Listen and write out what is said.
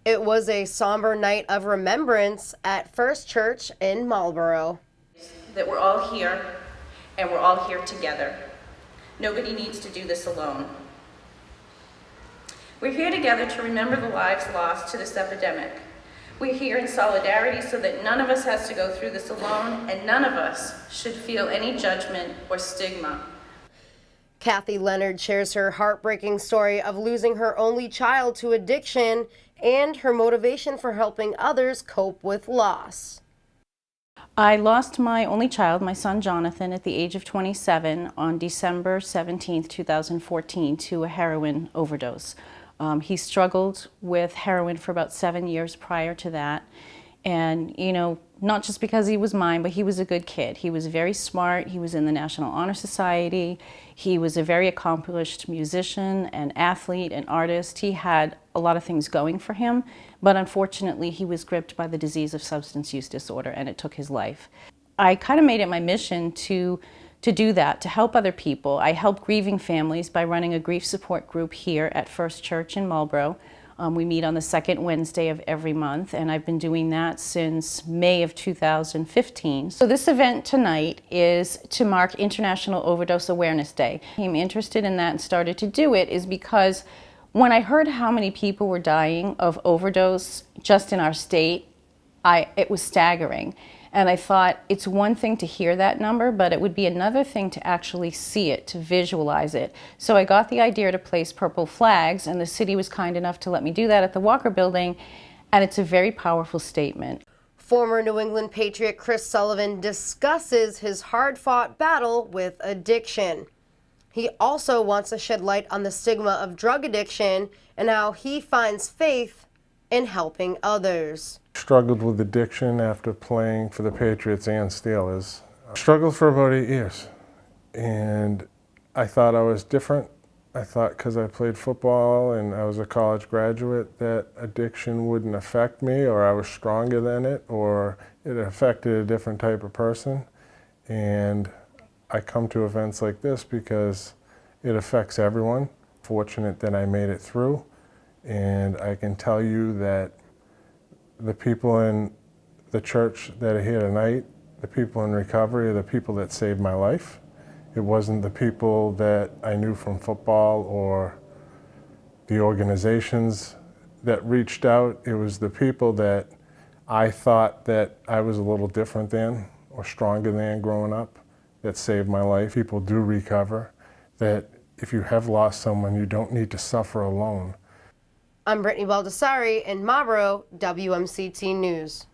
It was a somber night of remembrance at First Church in Marlboro. That we're all here, and we're all here together. Nobody needs to do this alone. We're here together to remember the lives lost to this epidemic. We're here in solidarity so that none of us has to go through this alone, and none of us should feel any judgment or stigma. Kathy Leonard shares her heartbreaking story of losing her only child to addiction and her motivation for helping others cope with loss. I lost my only child, my son Jonathan, at the age of 27 on December 17, 2014, to a heroin overdose. He struggled with heroin for about 7 years prior to that. And, you know, not just because he was mine, but he was a good kid. He was very smart. He was in the National Honor Society. He was a very accomplished musician and athlete and artist. He had a lot of things going for him, but unfortunately he was gripped by the disease of substance use disorder and it took his life. I kind of made it my mission to do that, to help other people. I help grieving families by running a grief support group here at First Church in Marlboro. We meet on the second Wednesday of every month, and I've been doing that since May of 2015. So this event tonight is to mark International Overdose Awareness Day. I'm interested in that and started to do it is because when I heard how many people were dying of overdose just in our state, it was staggering. And I thought it's one thing to hear that number, but it would be another thing to actually see it, to visualize it. So I got the idea to place purple flags, and the city was kind enough to let me do that at the Walker Building, and it's a very powerful statement. Former New England Patriot Chris Sullivan discusses his hard-fought battle with addiction. He also wants to shed light on the stigma of drug addiction and how he finds faith in helping others. Struggled with addiction after playing for the Patriots and Steelers. Struggled for about 8 years, and I thought I was different. I thought because I played football and I was a college graduate that addiction wouldn't affect me, or I was stronger than it, or it affected a different type of person. And I come to events like this because it affects everyone. Fortunate that I made it through, and I can tell you that the people in the church that are here tonight, the people in recovery, are the people that saved my life. It wasn't the people that I knew from football or the organizations that reached out. It was the people that I thought that I was a little different than or stronger than growing up that saved my life. People do recover, that if you have lost someone, you don't need to suffer alone. I'm Brittany Baldessari in Marlboro, WMCT News.